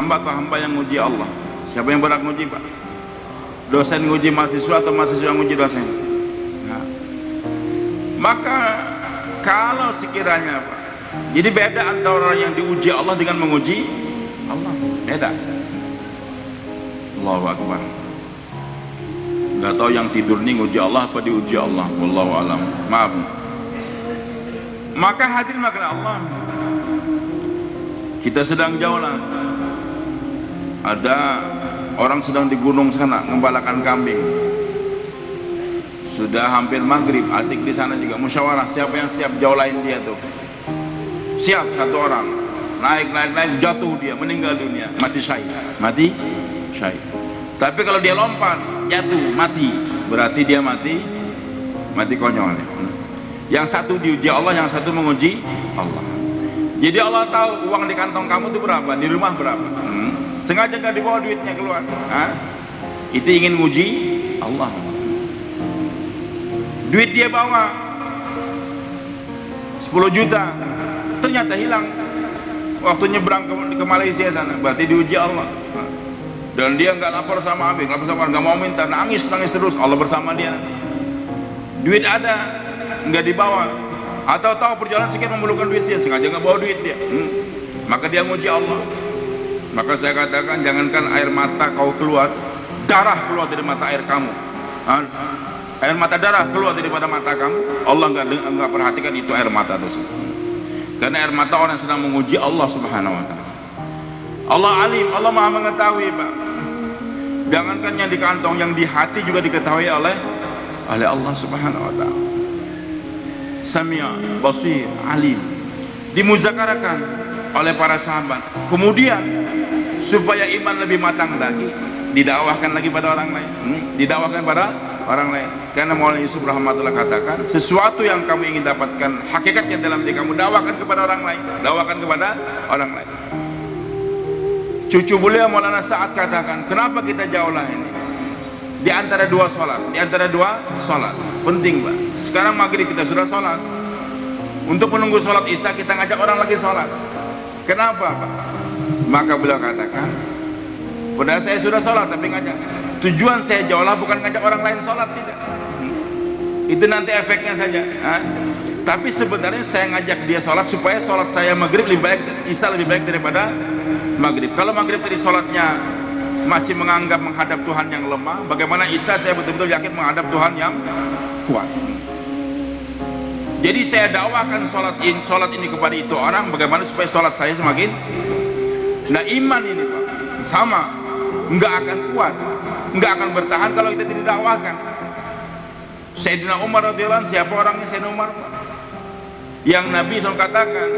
hamba atau hamba yang nguji Allah? Siapa yang berat nguji, Pak? Dosen nguji mahasiswa atau mahasiswa nguji dosen? Nah, maka kalau sekiranya, Pak, jadi beda antara orang yang diuji Allah dengan menguji Allah, beda. Allahu Akbar. Nggak tahu yang tidur nih nguji Allah apa diuji Allah, wallahu alam. Maaf. Maka hadirin makan Allah, kita sedang jauh lah. Ada orang sedang di gunung sana ngembalakan kambing. Sudah hampir maghrib, asik di sana juga musyawarah siapa yang siap jaulain dia tuh. Siap satu orang. Naik jatuh dia, meninggal dunia, mati syahid. Mati syahid. Tapi kalau dia lompat, jatuh, mati, berarti dia mati konyol. Yang satu diuji Allah, yang satu menguji Allah. Jadi Allah tahu uang di kantong kamu itu berapa, di rumah berapa. Sengaja gak dibawa duitnya keluar. Itu ingin nguji Allah. Duit dia bawa 10 juta, ternyata hilang waktu nyebrang ke Malaysia sana, berarti diuji Allah. Dan dia nggak lapor sama abang, nggak mau minta, nangis terus. Allah bersama dia. Duit ada, nggak dibawa, atau tahu perjalanan sekian memerlukan duit dia, sengaja nggak bawa duit dia. Maka dia nguji Allah. Maka saya katakan, jangankan air mata kau keluar, darah keluar dari mata air kamu. Air mata darah keluar daripada mata kamu, Allah nggak perhatikan itu air mata tersebut. Karena air mata orang yang sedang menguji Allah Subhanahu Wa Taala. Allah alim, Allah maha mengetahui, Pak. Jangankan yang di kantong, yang di hati juga diketahui oleh Allah Subhanahu Wa Taala. Sami', basir, alim. Dimuzakarakan oleh para sahabat. Kemudian supaya iman lebih matang lagi, didakwahkan lagi pada orang lain. Didakwahkan pada orang lain. Karena Maulana Yusuf rahmatullah katakan, sesuatu yang kamu ingin dapatkan hakikatnya dalam diri kamu, dakwakan kepada orang lain. Dakwakan kepada orang lain. Cucu beliau Maulana Sa'ad katakan, kenapa kita jauh lah ini? Di antara dua sholat, penting, Pak. Sekarang maghrib kita sudah sholat. Untuk menunggu sholat isya kita ngajak orang lagi sholat. Kenapa, Pak? Maka beliau katakan, padahal saya sudah sholat tapi ngajak. Tujuan saya jauh lah bukan ngajak orang lain sholat, tidak. Itu nanti efeknya saja. Tapi sebenarnya saya ngajak dia sholat supaya sholat saya maghrib lebih baik, isya lebih baik daripada maghrib. Kalau maghrib tadi sholatnya masih menganggap menghadap Tuhan yang lemah, bagaimana isya saya betul-betul yakin menghadap Tuhan yang kuat. Jadi saya dakwakan sholat ini kepada itu orang, bagaimana supaya sholat saya semakin. Nah, iman ini, Pak, sama, nggak akan kuat, nggak akan bertahan kalau kita tidak dakwakan. Sayyidina Umar radhiyallahu anhu, siapa orangnya Sayyidina Umar? Yang Nabi SAW katakan,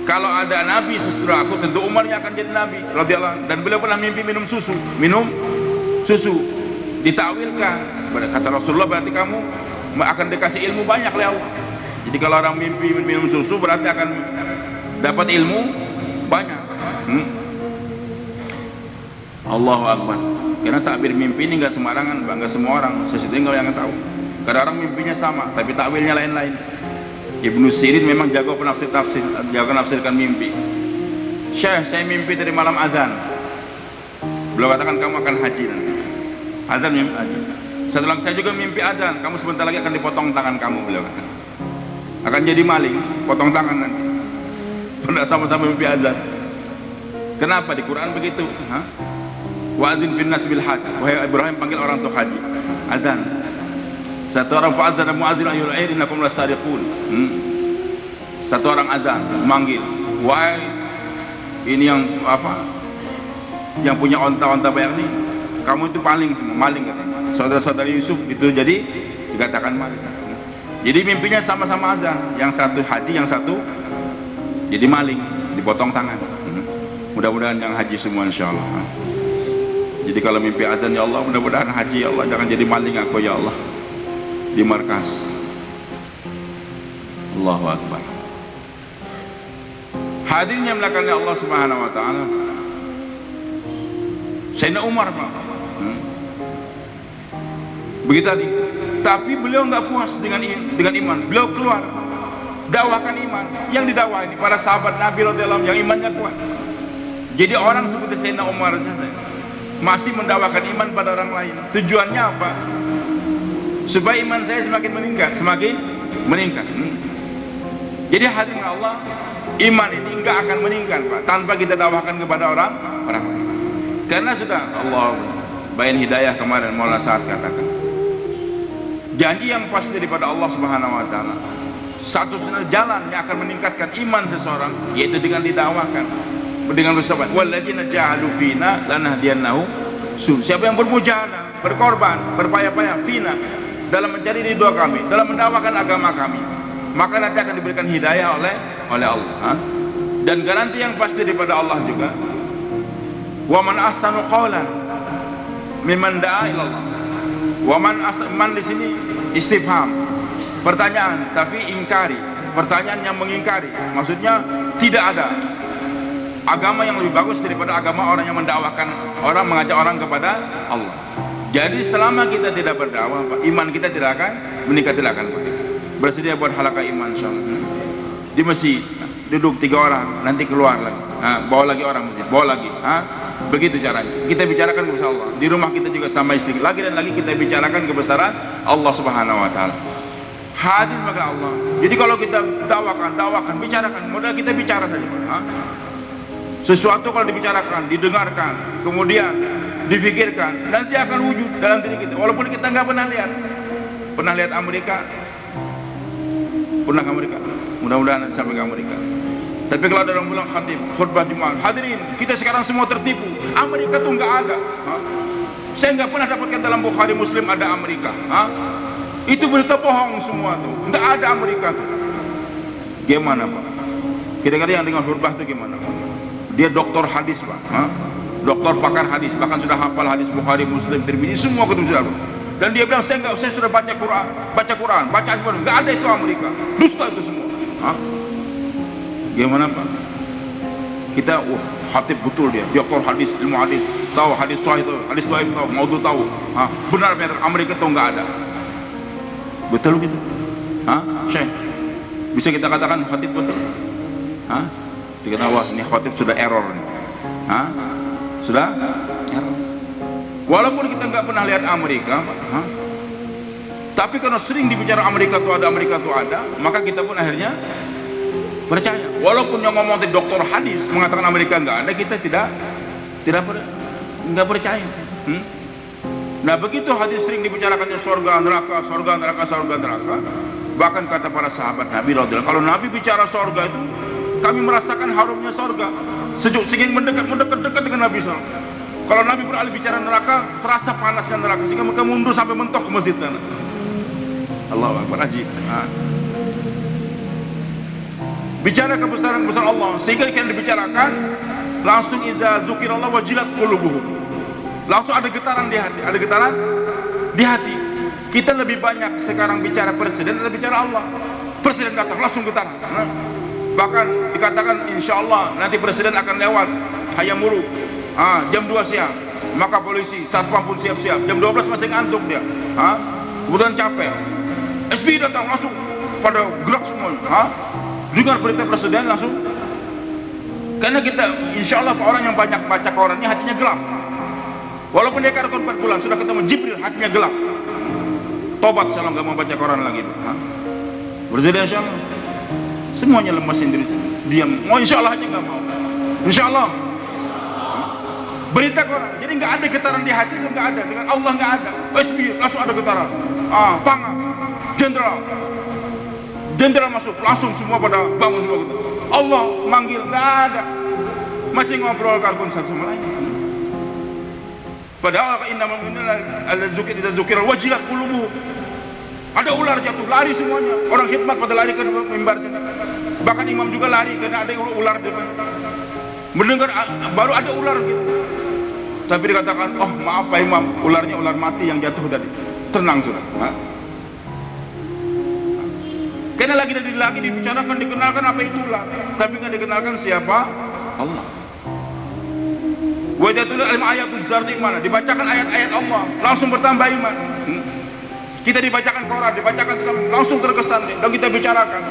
kalau ada Nabi sesudah aku, tentu Umar yang akan jadi Nabi radhiyallahu anhu. Dan beliau pernah mimpi minum susu. Ditakwilkan, kata Rasulullah, berarti kamu akan dikasih ilmu banyak oleh Allah. Jadi kalau orang mimpi minum susu berarti akan dapat ilmu banyak. Allahu Akbar. Karena takbir mimpi ini nggak sembarangan, nggak semua orang, sesuatu yang tahu. Kadang orang mimpinya sama, tapi takwilnya lain-lain. Ibnu Sirin memang jago penafsir, jago menafsirkan mimpi. Syekh, saya mimpi dari malam azan. Beliau katakan kamu akan haji nanti. Azan mimpi haji. Setelah saya juga mimpi azan, kamu sebentar lagi akan dipotong tangan kamu, beliau katakan. Akan jadi maling, potong tangan nanti. Tidak sama-sama mimpi azan. Kenapa di Quran begitu? Wa'adzin bin nas bil hajj. Wahai Ibrahim, panggil orang untuk haji. Azan. Satu orang fa'adzana mu'adzin ayyul air innakum lasariqun. Satu orang azan memanggil, wahai ini yang apa? Yang punya onta-onta banyak nih, kamu itu paling maling katanya. Saudara-saudara Yusuf itu jadi dikatakan maling. Jadi mimpinya sama-sama azan, yang satu haji, yang satu jadi maling, dipotong tangan. Mudah-mudahan yang haji semua insyaallah. Jadi kalau mimpi azan, ya Allah, mudah-mudahan haji, ya Allah, jangan jadi maling aku, ya Allah, di markas. Allahu Akbar. Hadirnya melakukan Allah Subhanahu Wa Taala. Sayyidina Umar, Pak. Begitu tadi. Tapi beliau nggak puas dengan iman. Beliau keluar, dakwakan iman. Yang didakwahi para sahabat Nabi radhiyallahu anhum yang imannya kuat. Jadi orang seperti Sayyidina Umar masih mendakwakan iman pada orang lain. Tujuannya apa? Supaya iman saya semakin meningkat, semakin meningkat. Jadi hadirin Allah, iman ini enggak akan meningkat, Pak, tanpa kita dakwakan kepada orang lain. Karena sudah Allah bayan hidayah kemarin Maulana Sa'ad katakan, janji yang pasti daripada Allah Subhanahu wa taala. Satu-satunya jalan yang akan meningkatkan iman seseorang yaitu dengan didakwakan, dengan bersahabat. Walladzina ja'alu fina lanahdiyannahum. Siapa yang bermujahadah, berkorban, berpayah-payah fina dalam mencari ridha kami, dalam mendakwakan agama kami, maka nanti akan diberikan hidayah oleh Allah. Dan garansi yang pasti daripada Allah juga, wa man ahsanu qawlan mimman da'a ila Allah. Wa man di sini istifham, pertanyaan tapi ingkari, pertanyaan yang mengingkari. Maksudnya tidak ada agama yang lebih bagus daripada agama orang yang mendakwakan orang, mengajak orang kepada Allah. Jadi selama kita tidak berdakwah, iman kita tidak akan meningkat, tidak akan bersedia buat halaqah iman insyaallah. Di masjid duduk 3 orang, nanti keluar lagi, bawa lagi orang masjid, bawa lagi, begitu caranya. Kita bicarakan kebesaran Allah. Di rumah kita juga sama istri, lagi dan lagi kita bicarakan kebesaran Allah Subhanahu wa taala. Hadir maka Allah. Jadi kalau kita dakwakan, bicarakan, modal kita bicara saja. Sesuatu kalau dibicarakan, didengarkan, kemudian difikirkan, nanti akan wujud dalam diri kita. Walaupun kita nggak pernah lihat. Pernah lihat Amerika? Pernah ke Amerika? Mudah-mudahan nanti sampai ke Amerika. Tapi kalau ada orang bilang khutbah Jumat, hadirin, kita sekarang semua tertipu. Amerika tuh nggak ada. Saya nggak pernah dapatkan dalam Bukhari Muslim ada Amerika. Itu berita bohong semua tuh. Nggak ada Amerika tuh. Gimana Pak? Kira-kira yang dengar khutbah itu gimana Pak? Dia doktor hadis Pak, doktor pakar hadis, bahkan sudah hafal hadis Bukhari, Muslim, Tirmidzi, semua ketemu sudah. Dan dia bilang saya sudah baca Quran, baca Al-Quran, nggak ada itu Amerika, dusta itu semua. Gimana Pak? Kita khatib betul dia doktor hadis, ilmu hadis, tahu hadis sahih tahu, hadis dhaif tahu, maudhu tahu. Benar Amerika itu nggak ada. Betul gitu? Syekh, bisa kita katakan khatib betul? Dikatakan wah ini khatib sudah error nih. Sudah error. Walaupun kita nggak pernah lihat Amerika, tapi karena sering dibicara Amerika itu ada, maka kita pun akhirnya percaya. Walaupun yang ngomong di dokter hadis mengatakan Amerika nggak ada, kita tidak percaya. Nah begitu hadis sering dibicarakannya surga neraka. Bahkan kata para sahabat Nabi radhiyallahu, kalau Nabi bicara surga itu kami merasakan harumnya surga, sejuk, sehingga mendekat dengan Nabi SAW. Kalau Nabi beralih bicara neraka, terasa panasnya neraka, sehingga mereka mundur sampai mentok ke masjid sana. Allahu Akbar, ajib. Bicara kebesaran Allah, sehingga yang dibicarakan langsung idza dzukirallah wajilat qulubuhum. Langsung ada getaran di hati. Kita lebih banyak sekarang bicara presiden atau bicara Allah. Presiden datang langsung getaran. Bahkan dikatakan insya Allah nanti presiden akan lewat hayamuru jam 2 siang, maka polisi satpam pun siap-siap, jam 12 masih ngantuk dia, kemudian capek, SBY datang langsung pada gerak semua, dengar berita presiden langsung. Karena kita insya Allah orang yang banyak baca korannya hatinya gelap, walaupun dia karton 4 bulan sudah ketemu Jibril hatinya gelap, tobat salam gak mau baca koran lagi. Presiden insya Allah semuanya lemas sendiri, diam. Mau insya Allah aja nggak mau. Insya Allah. Berita koran. Jadi nggak ada getaran di hati itu, nggak ada. Dengan Allah nggak ada. SBY langsung ada getaran. Pangap, jenderal masuk, langsung semua pada bangun semua gitu. Allah manggil, nggak ada. Masih ngobrol karbon satu sama lain. Padahal innamal mu'minuna alladzina idza dzukira wajilat qulubuhum. Ada ular jatuh, lari semuanya. Orang khidmat pada lari ke mimbar sana. Bahkan imam juga lari karena ada ular di depan. Mendengar baru ada ular gitu. Tapi dikatakan, oh maaf Pak Imam, ularnya ular mati yang jatuh tadi. Tenang sudah. Karena lagi dibicarakan, dikenalkan apa itu ular, tapi nggak dikenalkan siapa Allah. Wajatul ilmu ayatul zar di mana? Dibacakan ayat-ayat Allah, langsung bertambah iman. Kita dibacakan Quran, dibacakan langsung terkesan dan kita bicarakan.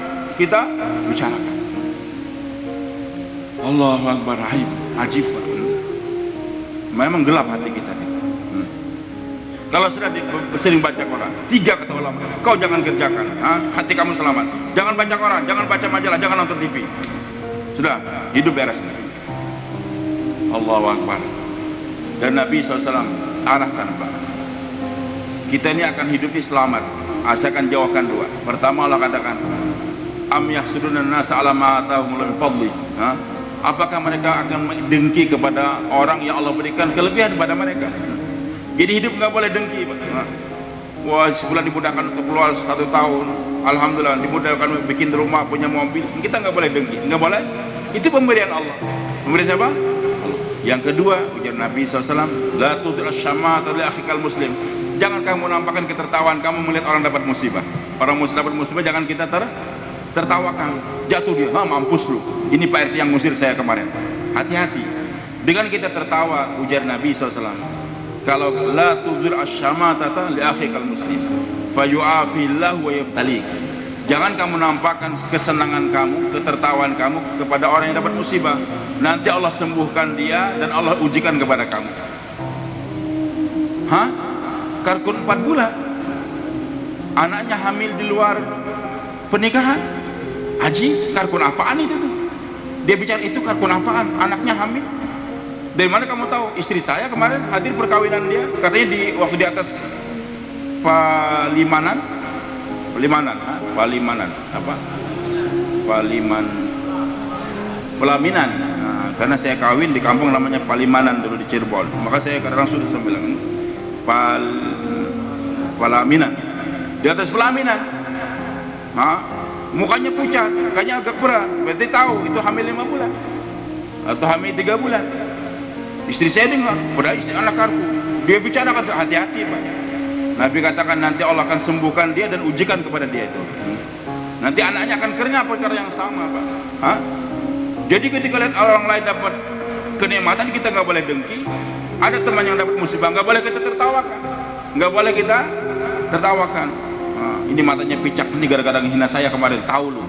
Allahu Akbar, ajib. Memang gelap hati kita nih. Kalau sudah sering baca Quran, 3 kata ulama, kau jangan kerjakan, hati kamu selamat. Jangan baca Quran, jangan baca majalah, jangan nonton TV. Sudah, hidup beres. Allahu Akbar. Dan Nabi SAW arahkan, Pak, kita ini akan hidup ini selamat asalkan jauhkan 2. Pertama Allah katakan, am yahsuduna an-nasa ala ma atahum min fadli. Apakah mereka akan dengki kepada orang yang Allah berikan kelebihan kepada mereka? Jadi hidup nggak boleh dengki, Pak. Wah, sebulan dimudahkan untuk keluar 1 tahun, alhamdulillah dimudahkan bikin rumah, punya mobil, kita nggak boleh dengki, nggak boleh. Itu pemberian Allah. Pemberian siapa? Allah. Yang kedua, ujar Nabi SAW, la tudil asyamata li akhikal muslim. Jangan kamu nampakkan ketertawaan kamu melihat orang dapat musibah. Orang muslim dapat musibah, jangan kita tertawakan. Jatuh dia, mampus lu. Ini Pak RT yang ngusir saya kemarin. Hati-hati. Dengan kita tertawa, ujar Nabi SAW, kalau la tudil asyamata li akhikal muslim, fayu'afillahu wa yabtalik. Jangan kamu nampakkan kesenangan kamu, ketertawaan kamu kepada orang yang dapat musibah. Nanti Allah sembuhkan dia dan Allah ujikan kepada kamu. Karkun 4 bulan, anaknya hamil di luar pernikahan. Haji, karkun apaan itu tuh? Dia bicara itu karkun apaan? Anaknya hamil. Dari mana kamu tahu? Istri saya kemarin hadir perkawinan dia, katanya waktu di atas Pelaminan, karena saya kawin di kampung namanya Palimanan dulu di Cirebon, maka saya kadang sudah bilang Pelaminan, di atas Pelaminan, mukanya pucat, kayaknya agak berat, berarti tahu itu hamil 5 bulan atau hamil 3 bulan. Istri saya dengar, padahal istri anak karku, dia bicara, kata hati-hati, Pak. Nabi katakan nanti Allah akan sembuhkan dia dan ujikan kepada dia itu. Nanti anaknya akan kenyang perkara yang sama, Pak. Jadi ketika lihat orang lain dapat kenikmatan, kita nggak boleh dengki. Ada teman yang dapat musibah, nggak boleh kita tertawakan, nggak boleh kita tertawakan. Ini matanya picak, ini gara-gara menghina saya kemarin, tahu lu.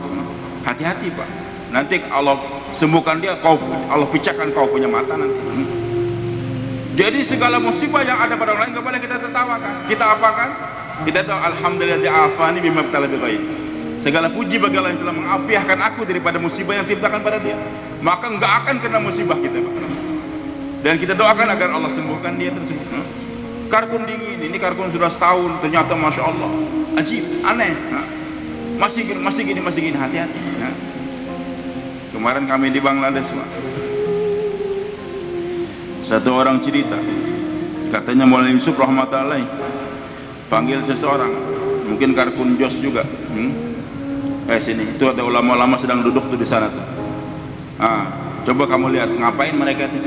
Hati-hati, Pak. Nanti Allah sembuhkan dia, Allah picahkan kau punya mata nanti. Jadi segala musibah yang ada pada orang lain nggak boleh kita tertawakan. Kita apakan? Kita tahu alhamdulillah di'afani bima ibtala bi ghairi. Segala puji bagi Allah yang telah mengafiahkan aku daripada musibah yang ditimpakan pada dia. Maka nggak akan kena musibah kita. Dan kita doakan agar Allah sembuhkan dia tersebut. Karkun dingin, ini karkun sudah setahun, ternyata masya Allah, ajib, aneh. Masih gini, hati-hati. Kemarin kami di Bangladesh, Pak. Satu orang cerita, katanya Maulana Yusuf rahmatullahi panggil seseorang, mungkin karkun Jos juga. Sini, itu ada ulama-ulama sedang duduk tuh di sana tuh. Coba kamu lihat, ngapain mereka itu?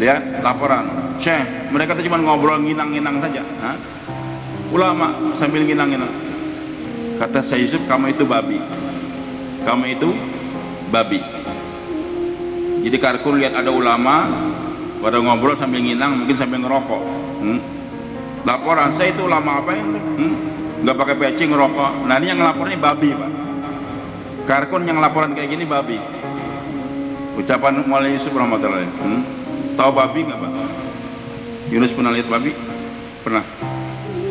Lihat laporan, Syekh, mereka tuh cuma ngobrol nginang-nginang saja. Ulama sambil nginang-nginang. Kata Syekh Yusuf, kamu itu babi. Kamu itu babi. Jadi karkun lihat ada ulama pada ngobrol sambil nginang, mungkin sambil ngerokok. Laporan, saya itu ulama apa ya? Nggak pakai peci, ngerokok. Nah ini yang ngelaporin babi, Pak. Karkun yang laporan kayak gini babi. Ucapan Maulana Yusuf rahmatullahi. Tahu babi nggak, Pak? Yunus pernah lihat babi? Pernah.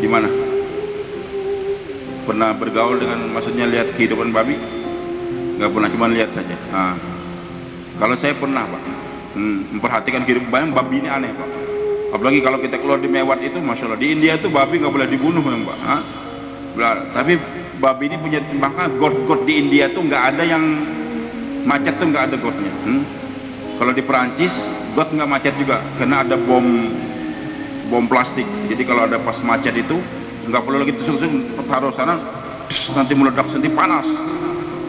Di mana? Pernah bergaul dengan, maksudnya lihat kehidupan babi? Nggak pernah, cuma lihat saja. Kalau saya pernah, Pak, memperhatikan kehidupan babi ini aneh, Pak. Apalagi kalau kita keluar di Mewat itu, masya Allah, di India itu babi nggak boleh dibunuh, Pak. Tapi babi ini punya, maka got-got di India tuh nggak ada yang macet tuh, nggak ada gotnya. Kalau di Perancis got nggak macet juga, karena ada bom plastik. Jadi kalau ada pas macet itu nggak perlu lagi tusuk-tusuk, taruh sana, nanti meledak, nanti panas,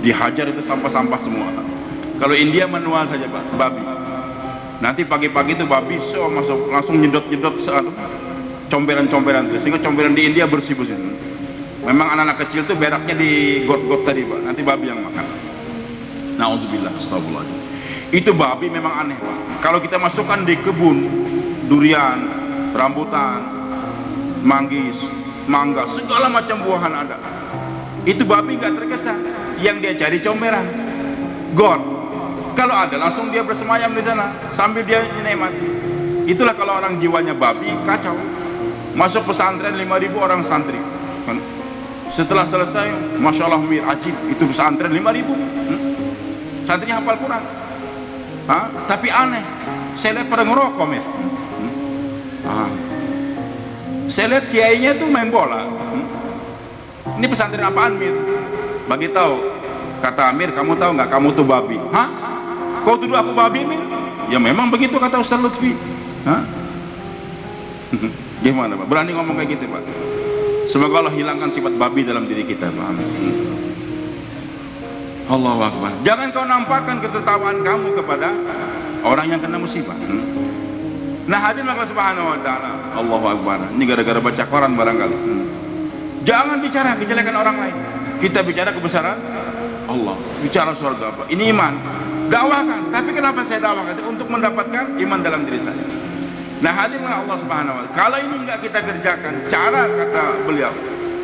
dihajar itu sampah-sampah semua. Kalau India manual saja, Pak, babi. Nanti pagi-pagi itu babi masuk langsung nyedot-nyedot comberan-comberan itu, sehingga comberan di India bersih-bersih. Memang anak-anak kecil tuh beraknya di got-got tadi, Pak. Nanti babi yang makan. Na'udzubillah, astagfirullahaladzim. Itu babi memang aneh, Pak. Kalau kita masukkan di kebun durian, rambutan, manggis, mangga, segala macam buahan ada. Itu babi nggak terkesan. Yang dia cari comberan, got. Kalau ada langsung dia bersemayam di sana sambil dia nikmati. Itulah kalau orang jiwanya babi, kacau. Masuk pesantren 5.000 orang santri. Setelah selesai, Masya Allah Mir, ajib, itu pesantren 5.000. Santrinya hafal Quran. Tapi aneh, saya lihat pada ngerokok Mir. Saya lihat kiainya tuh main bola. Ini pesantren apaan Mir? Bagi tahu. Kata Amir, kamu tahu nggak? Kamu tuh babi. Hah? Kau tuduh aku babi Mir? Ya memang begitu kata Ustaz Lutfi. Gimana Pak? Berani ngomong kayak gitu Pak? Semoga Allah hilangkan sifat babi dalam diri kita Pak. Allahu Akbar. Jangan kau nampakkan ketertawaan kamu kepada orang yang kena musibah. Nah hadirin Allah Subhanahu wa taala. Allahu Akbar. Ini gara-gara baca koran barangkali. Jangan bicara kejelekan orang lain. Kita bicara kebesaran Allah. Bicara surga apa? Ini iman. Dakwakan. Tapi kenapa saya dakwakan? Untuk mendapatkan iman dalam diri saya. Nah hadirin Allah Subhanahu wa taala. Kalau ini enggak kita kerjakan, cara kata beliau,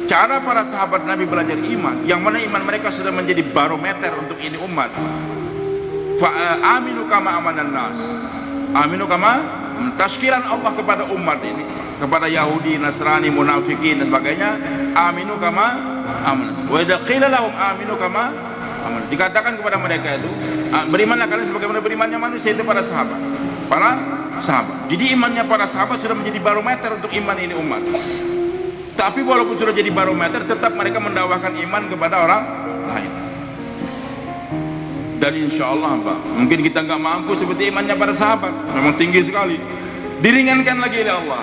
cara para sahabat Nabi belajar iman, yang mana iman mereka sudah menjadi barometer untuk ini umat. Aminu kama amanan nas. Aminu kama tazkiran Allah kepada umat ini, kepada Yahudi, Nasrani, munafikin dan sebagainya. Aminu kama aman. Wa idza qila lahum aminu kama aman. Dikatakan kepada mereka itu, berimanlah kalian sebagaimana berimannya manusia, itu para sahabat. Para sahabat. Jadi imannya para sahabat sudah menjadi barometer untuk iman ini umat. Tapi walaupun sudah jadi barometer, tetap mereka mendakwakan iman kepada orang lain. Dan insya Allah Pak, mungkin kita nggak mampu seperti imannya para sahabat, memang tinggi sekali. Diringankan lagi oleh Allah.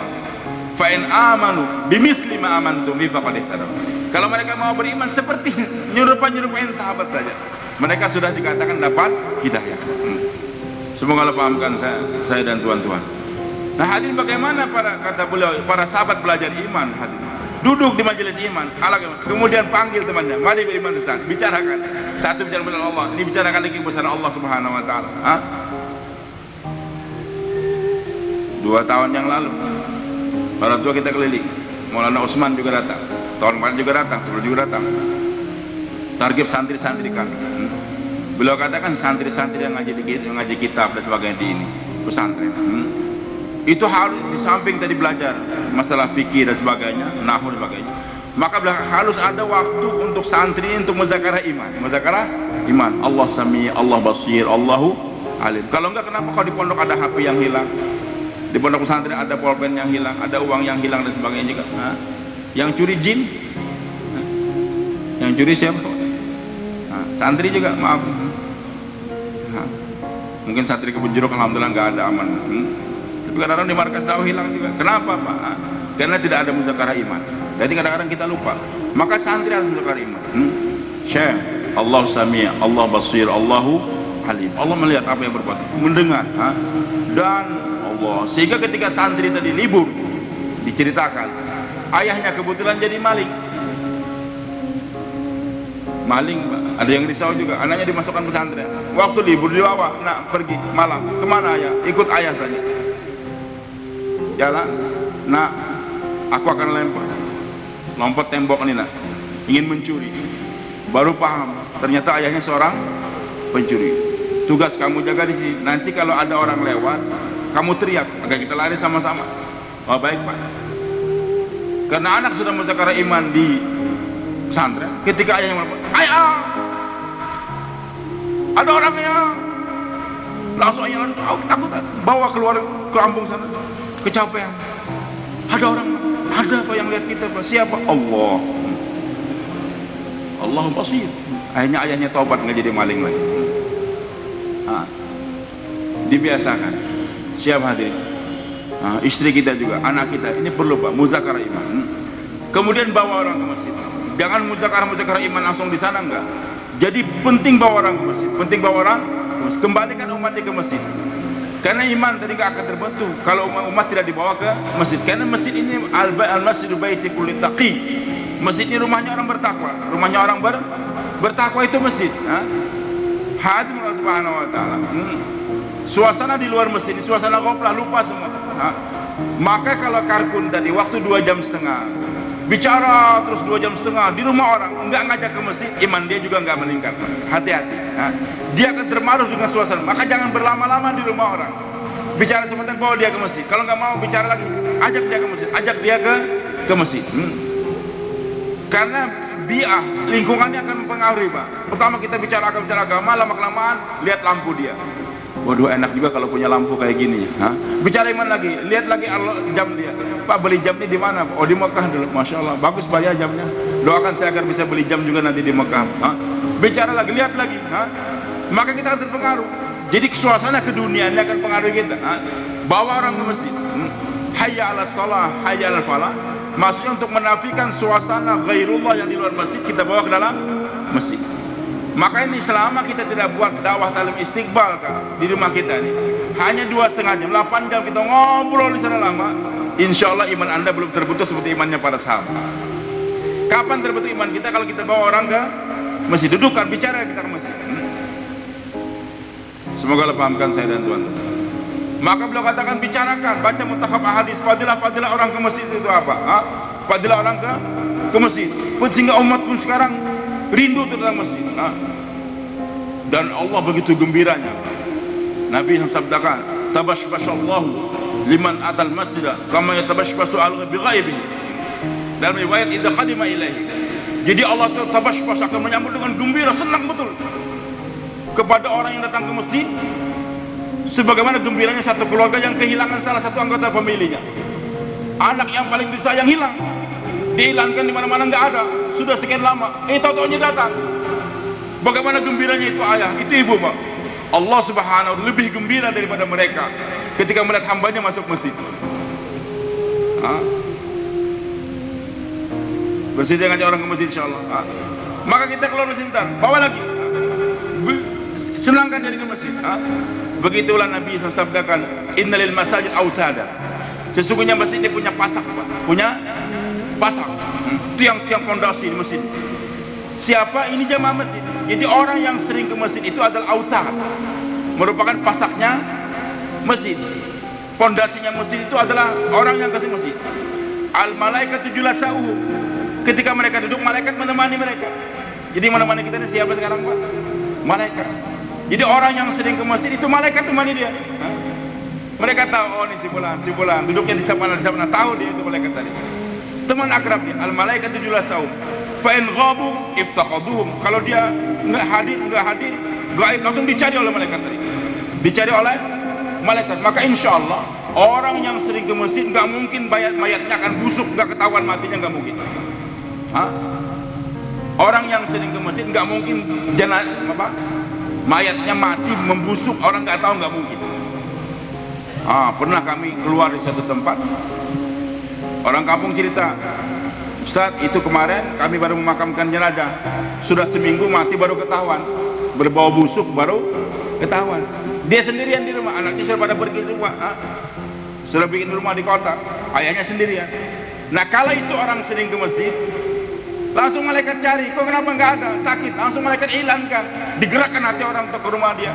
Fa'in amanu bimisli ma amantum bi faqad ihtadaw. Kalau mereka mau beriman seperti nyerupain sahabat saja, mereka sudah dikatakan dapat hidayah. Semoga Allah pahamkan saya dan tuan-tuan. Nah hadirin, bagaimana kata beliau para sahabat belajar iman hadirin. Duduk di majelis iman, kemudian panggil temannya, mari beriman Ustaz, bicarakan. Satu bicara tentang Allah, ini bicarakan lagi bersama Allah Subhanahu wa taala. 2 tahun yang lalu orang tua kita keliling, Maulana Usman juga datang, tahun kemarin juga datang, sebelum juga datang. Target santri-santri kami. Beliau katakan santri-santri yang ngaji kitab dan sebagainya di ini pesantren. Itu harus di samping tadi belajar masalah fikih dan sebagainya, nahwu dan sebagainya. Maka harus ada waktu untuk santri untuk muzakarah iman. Muzakarah iman. Allah Sami, Allah Basir, Allahu Alim. Kalau enggak, kenapa kalau di pondok ada HP yang hilang? Di pondok pesantren ada pulpen yang hilang, ada uang yang hilang dan sebagainya juga. Yang curi jin? Yang curi siapa? Santri juga, maaf. Mungkin santri Kebun Jeruk alhamdulillah nggak ada, aman. Tapi kadang-kadang di markas dakwah hilang juga. Kenapa Pak? Karena tidak ada muzakarah iman. Jadi kadang-kadang kita lupa. Maka santri harus muzakarah iman. Syekh, Allah Sami', Allah Basir, Allahu Alim. Allah melihat apa yang berbuat, mendengar. Dan Allah, sehingga ketika santri tadi libur, diceritakan ayahnya kebetulan jadi maling. Maling, ada yang risau juga, anaknya dimasukkan pesantren. Waktu libur dibawa, nak pergi malam. Kemana ayah? Ikut ayah saja. Jalan, nak, aku akan lompat tembok ini nak, ingin mencuri. Baru paham, ternyata ayahnya seorang pencuri. Tugas kamu jaga di sini. Nanti kalau ada orang lewat, kamu teriak agar kita lari sama-sama. Oh baik Pak. Karena anak sudah muzakarah iman di pesantren, ketika ayahnya melapor, ayah, ada orangnya, langsung ayah takut, bawa keluar ke kampung sana, kecapean. Ada orang, ada apa yang lihat kita? Siapa? Allah. Allah Basir. Akhirnya ayahnya taubat, nggak jadi maling lagi. Dibiasakan. Siap hadirin. Istri kita juga, anak kita, ini perlu Pak, muzakarah iman. Kemudian bawa orang ke masjid. Jangan muzakarah iman langsung di sana, enggak. Jadi penting bawa orang ke masjid, penting bawa orang ke masjid. Kembalikan umatnya ke masjid. Karena iman tadi enggak akan terbentuk kalau umat tidak dibawa ke masjid. Karena masjid ini al-masjidu baiti kulli taqi. Masjid ini rumahnya orang bertakwa. Rumahnya orang bertakwa itu masjid. Hadir Allah Subhanahu wa taala. Suasana di luar masjid ini suasana goplah, lupa semua. Maka kalau karkun tadi waktu 2,5 jam bicara terus 2,5 jam di rumah orang, enggak ngajak ke masjid, iman dia juga enggak meningkat. Hati-hati, dia akan termaruh dengan suasana. Maka jangan berlama-lama di rumah orang. Bicara sebentar, bawa dia ke masjid. Kalau nggak mau bicara lagi, ajak dia ke masjid, ajak dia ke masjid. Karena bi'ah, lingkungannya akan mempengaruhi, Pak. Pertama kita bicara agama, lama-kelamaan lihat lampu dia. Waduh, enak juga kalau punya lampu kayak gini. Bicara iman lagi, lihat lagi jam dia. Pak, beli jam ini di mana? Oh, di Mekah dulu. Masya Allah, bagus Pak ya jamnya. Doakan saya agar bisa beli jam juga nanti di Mekah. Bicara lagi, lihat lagi. Maka kita akan terpengaruh. Jadi suasana keduniaan ini akan pengaruhi kita. Bawa orang ke masjid. Hayya ala salah, hayya ala falah. Maksudnya untuk menafikan suasana ghairullah yang di luar masjid, kita bawa ke dalam masjid. Maka ini selama kita tidak buat dakwah dalam istiqbal di rumah kita ini, hanya 2,5 jam, 8 jam kita ngobrol di sana lama, insya Allah iman Anda belum terbentuk seperti imannya para sahabat. Kapan terbentuk iman kita? Kalau kita bawa orang ke masjid, dudukkan, bicara kita ke masjid. Semoga Allah pahamkan saya dan Tuhan. Maka beliau katakan, bicarakan, baca mutakhab ahadits, fadilah orang ke masjid itu apa? Fadilah orang ke masjid. Sehingga umat pun sekarang rindu tentang masjid. Dan Allah begitu gembiranya. Nabi sabdakan, tabashbashallahu liman atal masjid kama yatabashbasu al-ghaibi. Dalam riwayat idza qadima ilaihi. Jadi Allah itu tabashbas, akan menyambut dengan gembira, senang betul kepada orang yang datang ke masjid, sebagaimana gembiranya satu keluarga yang kehilangan salah satu anggota familinya. Anak yang paling disayang hilang, dihilangkan di mana-mana nggak ada, sudah sekian lama, tahu-taunya datang. Bagaimana gembiranya itu ayah, itu ibu, Pak. Allah Subhanahu wa ta'ala lebih gembira daripada mereka ketika melihat hambanya masuk masjid. Bersedia ngajak orang ke masjid, insyaallah. Maka kita keluar sebentar, bawa lagi, senangkan diri ke masjid. Begitulah Nabi SAW sabdakan, innalil masajid autada. Sesungguhnya masjid ini punya pasak, Pak. Punya pasak, tiang-tiang fondasi di masjid. Siapa? Ini jamaah masjid. Jadi orang yang sering ke masjid itu adalah autad, merupakan pasaknya masjid. Fondasinya masjid itu adalah orang yang ke masjid. Al malaikatu julasa'u. Ketika mereka duduk, malaikat menemani mereka. Jadi menemani kita ini siapa sekarang, Pak? Malaikat. Jadi orang yang sering ke masjid itu malaikat temani dia. Mereka tahu, oh ini si fulan duduknya di sana, tahu dia itu malaikat tadi. Teman akrabnya, al malaikatu julasa'u. Fa in ghabu iftaqaduhum. Kalau dia enggak hadir, gaib, langsung dicari oleh malaikat tadi. Dicari oleh malaikat. Maka insya Allah orang yang sering ke masjid enggak mungkin mayatnya akan busuk, enggak ketahuan matinya, enggak mungkin. Orang yang sering ke masjid enggak mungkin mayatnya mati membusuk, orang enggak tahu, enggak mungkin. Pernah kami keluar di satu tempat, orang kampung cerita, Ustaz, itu kemarin kami baru memakamkan jenazah, sudah seminggu mati baru ketahuan, berbau busuk baru ketahuan. Dia sendirian di rumah, anaknya sudah pada pergi semua, sudah bikin rumah di kota, ayahnya sendirian. Nah kalau itu orang sering ke masjid, langsung malaikat cari, kok kenapa nggak ada, sakit, langsung malaikat hilangkan, digerakkan hati orang untuk ke rumah dia.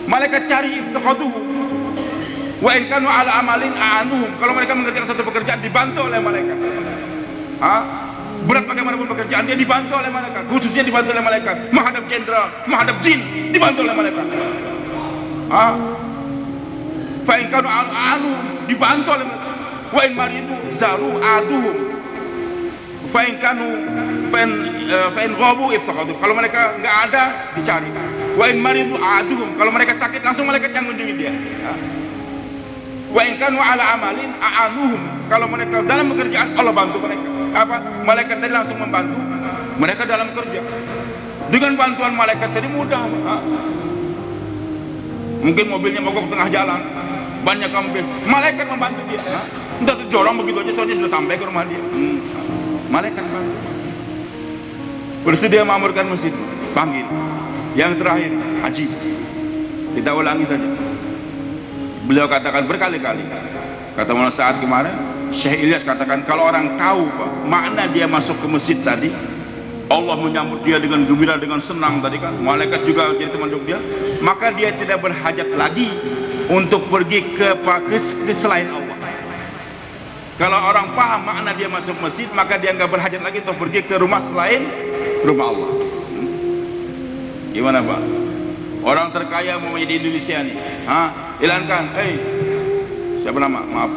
Malaikat cari iftaqaduhu. Wa in kanu ala amalin a'anuhum. Kalau mereka mengerjakan satu pekerjaan, dibantu oleh malaikat. Berat bagaimanapun pekerjaan, dia dibantu oleh malaikat. Khususnya dibantu oleh malaikat. Menghadap jenderal, menghadap jin, dibantu oleh malaikat. Fa in kanu ala a'anuhum, dibantu oleh malaikat. Wa in maridu zaru aduhum. Fa in kanu fa in ghabu iftaqadu. Kalau mereka enggak ada, dicari. Wa in maridu aduhum. Kalau mereka sakit, langsung malaikat yang mengunjungi dia. Wa in kanu ala amalin a'anuhum. Kalau mereka dalam pekerjaan, Allah bantu mereka. Malaikat tadi langsung membantu mereka dalam kerja. Dengan bantuan malaikat tadi mudah. Mungkin mobilnya mogok tengah jalan, banyak mobil, malaikat membantu dia. Entah terjorong begitu aja, soalnya sudah sampai ke rumah dia. Malaikat bantu. Bersedia mengamalkan masjid, panggil. Yang terakhir, haji. Kita ulangi saja. Beliau katakan berkali-kali, kata Maulana Sa'ad kemarin, Syekh Ilyas katakan, kalau orang tahu, Pak, makna dia masuk ke masjid tadi, Allah menyambut dia dengan gembira, dengan senang tadi kan, malaikat juga jadi teman dia, maka dia tidak berhajat lagi untuk pergi ke selain Allah. Kalau orang paham makna dia masuk masjid, maka dia nggak berhajat lagi untuk pergi ke rumah selain rumah Allah. Gimana Pak? Orang terkaya mau di Indonesia nih, hilangkan, siapa nama? Maaf,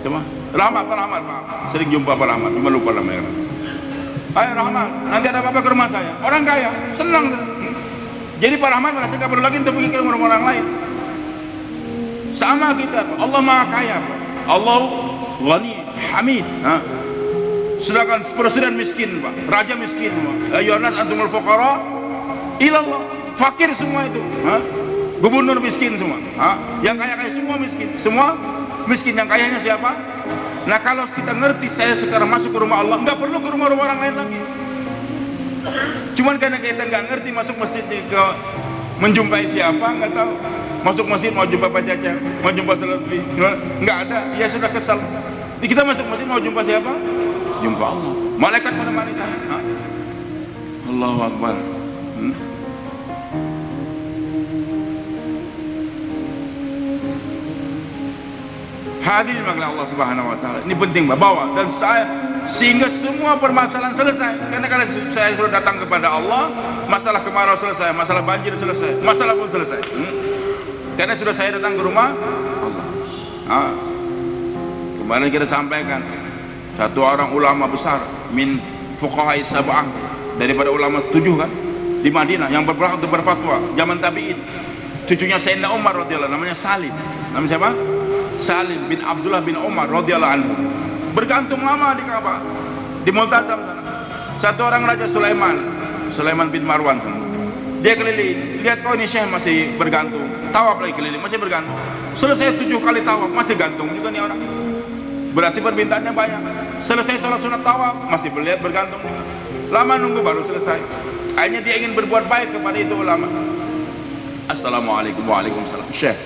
siapa? Rahmat, Pak Rahmat, Pak. Sering jumpa Pak Rahmat, cuma lupa namanya. Ayo Rahmat, nanti ada apa-apa ke rumah saya. Orang kaya, senang. Jadi Pak Rahmat merasa nggak perlu lagi untuk pergi ke rumah orang lain. Sama kita, Allah Maha Kaya, Allah Ghani, Hamid. Sedangkan presiden miskin, Pak, raja miskin, Pak. Ayyuhannas antumul fuqara ilallah. Fakir semua itu, gubernur miskin semua, yang kaya-kaya semua miskin, semua miskin. Yang kayanya siapa? Nah, kalau kita ngerti saya sekarang masuk ke rumah Allah, nggak perlu ke rumah-rumah orang lain lagi. Cuman karena kita nggak ngerti masuk masjid ke menjumpai siapa, nggak tahu. Masuk masjid mau jumpa Pak Caca, mau jumpa Selebi, nggak ada, ya sudah kesal. Jadi kita masuk masjid mau jumpa siapa? Jumpa Allah. Malaikat menemani saya. Allahu Akbar. Hadirin makhluk Allah Subhanahu wa taala. Ini penting bawa dan saya sehingga semua permasalahan selesai. Karena kalau saya sudah datang kepada Allah, masalah kemarau selesai, masalah banjir selesai, masalah pun selesai. Karena sudah saya datang ke rumah Allah. Kemarin kita sampaikan satu orang ulama besar min fuqaha sab'ah, daripada ulama 7 kan di Madinah yang berperang untuk berfatwa zaman tabi'in. Cucunya Sayyidina Umar radhiyallahu anhu, namanya Salim. Namanya siapa? Salim bin Abdullah bin Umar radhiyallahu anhu. Bergantung lama di Ka'bah, di Multazam sana. Satu orang Raja Sulaiman bin Marwan. Dia keliling, lihat kau ini Syekh masih bergantung. Tawaf lagi keliling, masih bergantung. Selesai 7 kali tawaf, masih gantung juga nih orang. Berarti permintaannya banyak. Selesai sholat sunat tawaf, masih melihat bergantung. Lama nunggu baru selesai. Akhirnya dia ingin berbuat baik kepada itu ulama. Assalamualaikum, waalaikumsalam. Syekh,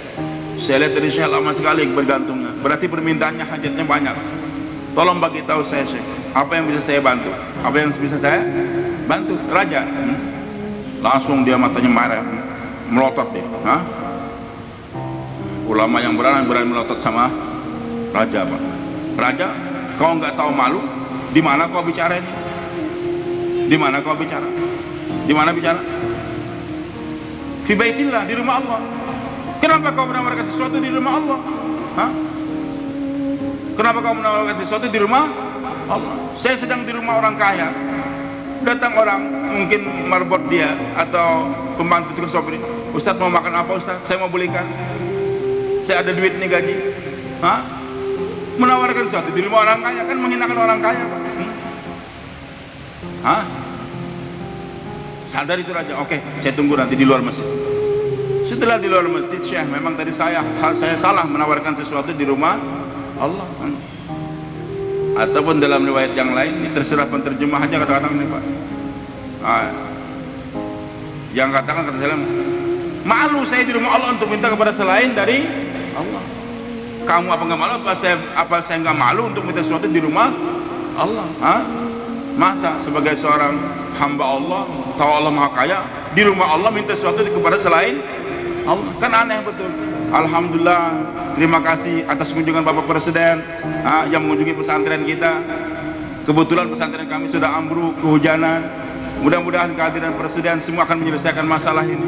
saya lihat dari Syekh lama sekali bergantungnya. Berarti permintaannya, hajatnya banyak. Tolong bagi tahu saya Syekh, apa yang bisa saya bantu? Apa yang bisa saya bantu? Raja. Langsung dia matanya marah, melotot dia. Ulama yang berani melotot sama raja, Pak. Raja, kau nggak tahu malu? Di mana kau bicara ini? Di mana kau bicara? Di mana bicara? Fi baitillah, di rumah Allah. Kenapa kau menawarkan sesuatu di rumah Allah? Kenapa kau menawarkan sesuatu di rumah Allah? Saya sedang di rumah orang kaya. Datang orang, mungkin marbot dia atau pembantu tukang sopir. Ustaz mau makan apa Ustaz? Saya mau belikan. Saya ada duit nih gaji. Menawarkan sesuatu di rumah orang kaya, kan menghinakan orang kaya, Pak. Sadar itu raja. Oke, saya tunggu nanti di luar masjid. Setelah di luar masjid, Syekh, memang tadi saya salah menawarkan sesuatu di rumah Allah. Ataupun dalam riwayat yang lain, ini terserah penterjemah aja kata-kata ini, Pak. Yang katakan kata saya, malu saya di rumah Allah untuk minta kepada selain dari Allah. Kamu apa nggak malu? Apa saya nggak malu untuk minta sesuatu di rumah Allah? Masa sebagai seorang hamba Allah, tahu Allah Maha Kaya, di rumah Allah minta sesuatu kepada selain Allah? Kan aneh betul. Alhamdulillah, terima kasih atas kunjungan Bapak Presiden yang mengunjungi pesantren kita. Kebetulan pesantren kami sudah ambruk, kehujanan. Mudah-mudahan kehadiran Presiden semua akan menyelesaikan masalah ini.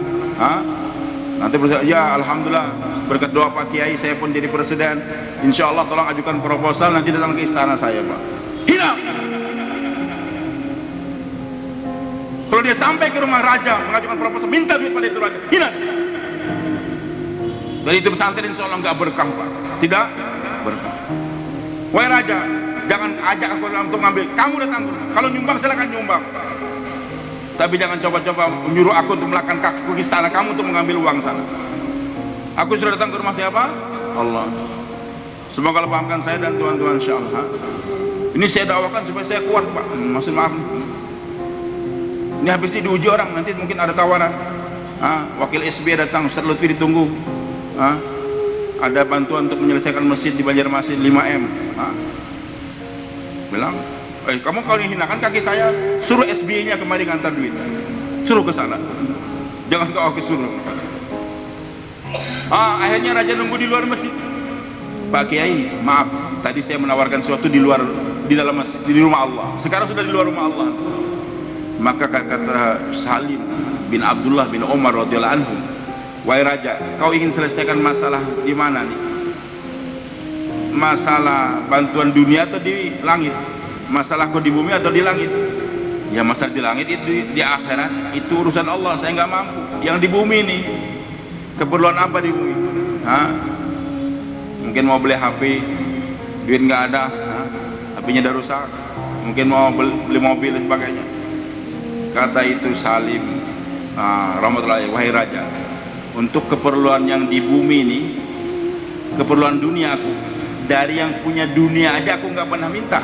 Nanti ya Alhamdulillah, berkat doa Pak Kiai saya pun jadi Presiden. Insya Allah tolong ajukan proposal, nanti datang ke istana saya, Pak. Hilang. Kalau dia sampai ke rumah raja mengajukan proposal, minta duit pada itu raja, hilang. Dari itu pesantren insya Allah nggak berkah, Pak. Tidak berkah. Wahai raja, jangan ajak aku untuk ngambil. Kamu datang, kalau nyumbang silakan nyumbang. Tapi jangan coba-coba menyuruh aku untuk melakukan kaki ke istana kamu untuk mengambil uang sana. Aku sudah datang ke rumah siapa? Allah. Semoga Allah pahamkan saya dan tuan-tuan insya Allah. Ini saya dakwakan supaya saya kuat, Pak. Maksud maaf. Ini habis ini diuji orang, nanti mungkin ada tawaran. Wakil SB datang, Ustaz Lutfi ditunggu. Ada bantuan untuk menyelesaikan masjid di Banjarmasin 5M. Bilang, kamu kalau hinakan kaki saya, suruh SBY-nya kemari ngantar duit, suruh ke sana, jangan ke suruh. Akhirnya raja nunggu di luar masjid. Pak Kiai, maaf, tadi saya menawarkan sesuatu di dalam masjid, di rumah Allah. Sekarang sudah di luar rumah Allah. Maka kata Salim bin Abdullah bin Umar radhiyallahu anhu, wahai raja, kau ingin selesaikan masalah di mana nih? Masalah bantuan dunia atau di langit? Masalah kau di bumi atau di langit? Ya masalah di langit itu, di akhirat itu urusan Allah, saya nggak mampu. Yang di bumi ini, keperluan apa di bumi? Hah? Mungkin mau beli HP, duit nggak ada, HP-nya udah rusak. Mungkin mau beli mobil dan sebagainya. Kata itu Salim, rahmatullahi, wahai raja, untuk keperluan yang di bumi ini, keperluan dunia aku, dari yang punya dunia aja aku nggak pernah minta.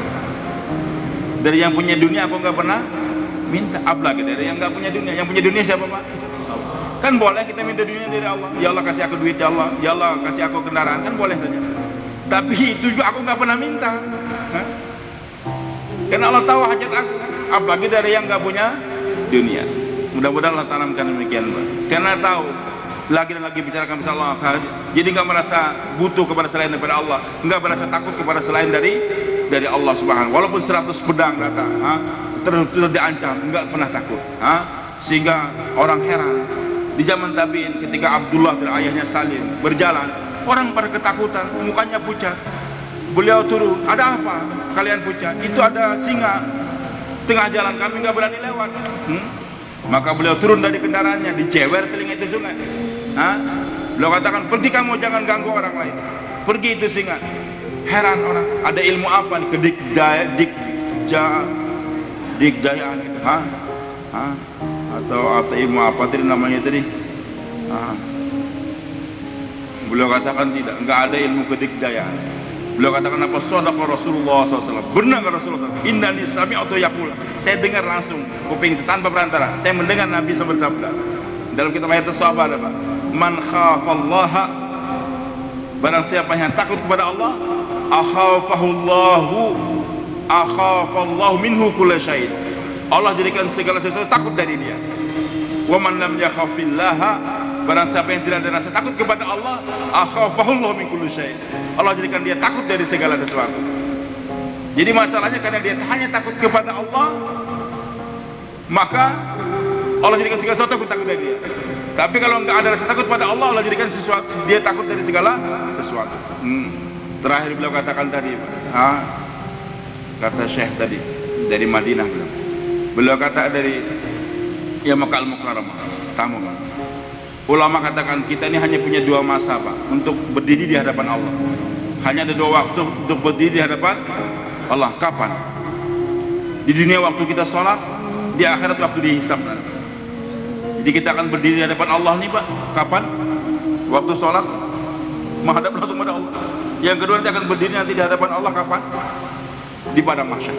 Dari yang punya dunia aku nggak pernah minta. Apalagi dari yang nggak punya dunia. Yang punya dunia siapa, Pak? Kan boleh kita minta dunia dari Allah. Ya Allah kasih aku duit, ya Allah. Ya Allah kasih aku kendaraan, kan boleh saja. Tapi itu juga aku nggak pernah minta. Hah? Karena Allah tahu hajat aku. Apalagi dari yang nggak punya dunia. Mudah-mudahan Allah tanamkan demikian, Pak. Karena tahu lagi dan lagi bicarakan bersama Allah, jadi nggak merasa butuh kepada selain daripada Allah, nggak merasa takut kepada selain dari Allah Subhanahu. Walaupun 100 pedang datang, terus diancam, nggak pernah takut. Sehingga orang heran di zaman tabiin ketika Abdullah dan ayahnya Salim berjalan, orang pada ketakutan, mukanya pucat. Beliau turun, ada apa? Kalian pucat? Itu ada singa tengah jalan, kami nggak berani lewat. Maka beliau turun dari kendaraannya, dicewer telinga itu sungai. Beliau katakan, pergi kamu, jangan ganggu orang lain. Pergi itu singa. Heran orang, ada ilmu apa nih? Kedikdayaan itu, atau ilmu apa tadi namanya tadi? Beliau katakan tidak, nggak ada ilmu kedikdayaan. Beliau katakan apa? Shadaqa Rasulullah SAW. Benar Rasulullah SAW. Innani sami'tu yaqul. Saya dengar langsung, kuping tanpa perantara. Saya mendengar Nabi SAW bersabda. Dalam kitab ayat sahabat ada, Pak. Man khafallaha, barang siapa yang takut kepada Allah, akhafallahu minhu kulla syai'. Allah jadikan segala sesuatu takut dari dia. Wa man lam yakhafillaha, barang siapa yang tidak ada rasa takut kepada Allah, akhafahullahu min kulli syai'. Allah jadikan dia takut dari segala sesuatu. Jadi masalahnya karena dia hanya takut kepada Allah, maka Allah jadikan segala sesuatu takut dari dia. Tapi kalau nggak ada rasa takut pada Allah, Allah jadikan sesuatu dia takut dari segala sesuatu. Terakhir beliau katakan tadi, kata Syekh tadi dari Madinah, beliau kata dari Makkah Al-Mukarramah, tamu, Pak. Ulama katakan kita ini hanya punya 2 masa, Pak, untuk berdiri di hadapan Allah. Hanya ada 2 waktu untuk berdiri di hadapan Allah. Kapan? Di dunia waktu kita sholat, di akhirat waktu dihisab. Jadi kita akan berdiri di hadapan Allah nih, Pak. Kapan? Waktu sholat, menghadap langsung pada Allah. Yang kedua nanti akan berdiri nanti di hadapan Allah kapan? Di padang mahsyar.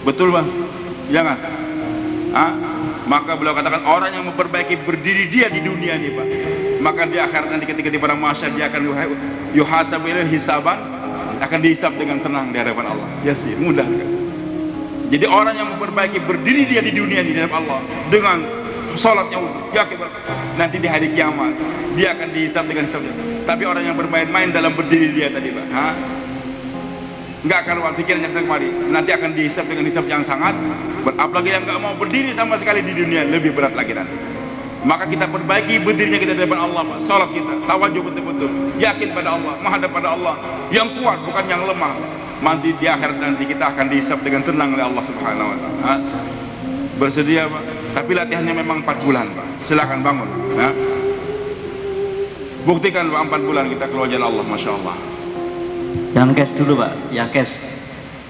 Betul, Bang? Jangan. Maka beliau katakan orang yang memperbaiki berdiri dia di dunia ini, Pak, maka di akhirat nanti ketika di padang mahsyar dia akan yuhasab ilal hisaban, akan dihisab dengan tenang di hadapan Allah. Ya sih, mudah kan? Jadi orang yang memperbaiki berdiri dia di dunia ini di hadapan Allah dengan sholatnya yakin, nanti di hari kiamat dia akan dihisab dengan hisabnya. Tapi orang yang bermain-main dalam berdiri dia tadi, Pak, nggak akan pikirnya kemari, nanti akan dihisab dengan hisab yang sangat berat. Apalagi yang nggak mau berdiri sama sekali di dunia, lebih berat lagi nanti. Maka kita perbaiki berdirinya kita di depan Allah, Pak. Salat kita, tawajuh betul-betul, yakin pada Allah, menghadap pada Allah, yang kuat bukan yang lemah. Nanti di akhirat nanti kita akan dihisab dengan tenang oleh Allah Subhanahu wa Ta'ala. Bersedia, Pak? Tapi latihannya memang 4 bulan, Pak. Silakan bangun. Buktikan, Pak, 4 bulan kita keluar jalan Allah, Masya Allah. Yang cash dulu, Pak, yang cash,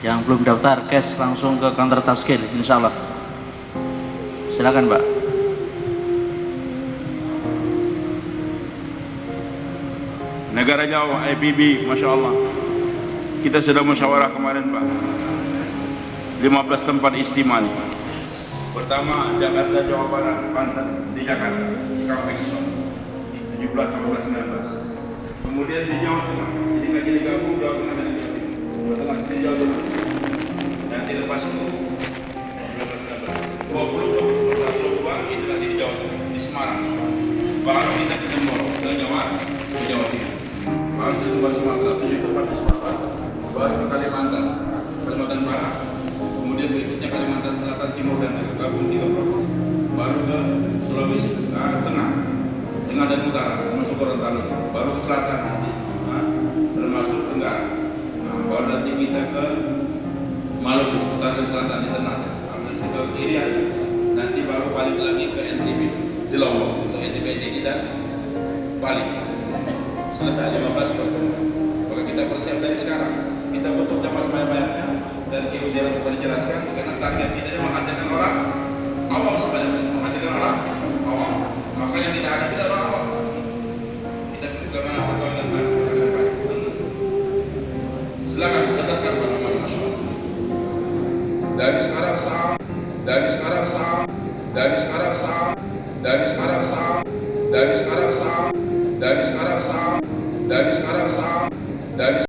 yang belum daftar cash langsung ke kantor Taskil, insya Allah. Silakan, Pak. Negara Jawa, IPB, Masya Allah. Kita sudah musyawarah kemarin, Pak. 15 tempat istimewa nih. Pertama Jakarta, Jawa Barat, Banten, di Jakarta, Kampung 17, 18, 19. Kemudian di Jawa Tengah, jadi nggak jadi gabung Jawa Tengah dan Jawa Timur. Jawa Tengah di Jawa Tengah. Nanti lepas itu 20 itu nanti di Jawa Tengah, di Semarang. Baru kita di Temboro, ke Jawa Timur. Harus itu baru Sumatera, 7 tempat di Sumatera, baru ke Kalimantan Barat, kemudian berikutnya Kalimantan Selatan, Timur, dan gabung 3 provinsi, baru ke Sulawesi Tengah dan Utara, termasuk Gorontalo, baru ke Selatan nanti, termasuk Tenggara, baru nanti kita ke Maluku, Utara dan Selatan di tengah, habis itu ke Irian, nanti baru balik lagi ke NTB di Lombok, untuk NTB dan Bali. Selesai 15 pertemuan. Maka kita persiap dari sekarang. Kita butuh jamaah sebanyak-banyaknya, dan Kiai Uziara tadi jelaskan, karena target kita ini menghadirkan orang awam sebanyak-banyaknya, menghadirkan orang awam. Makanya tidak ada orang awam. Kita bagaimana perjuangan baik. Silakan catatkan Pak Nasional. Dari sekarang saham, dari sekarang saham, dari sekarang saham, dari sekarang saham, dari sekarang saham, dari sekarang saham, dari sekarang saham, dari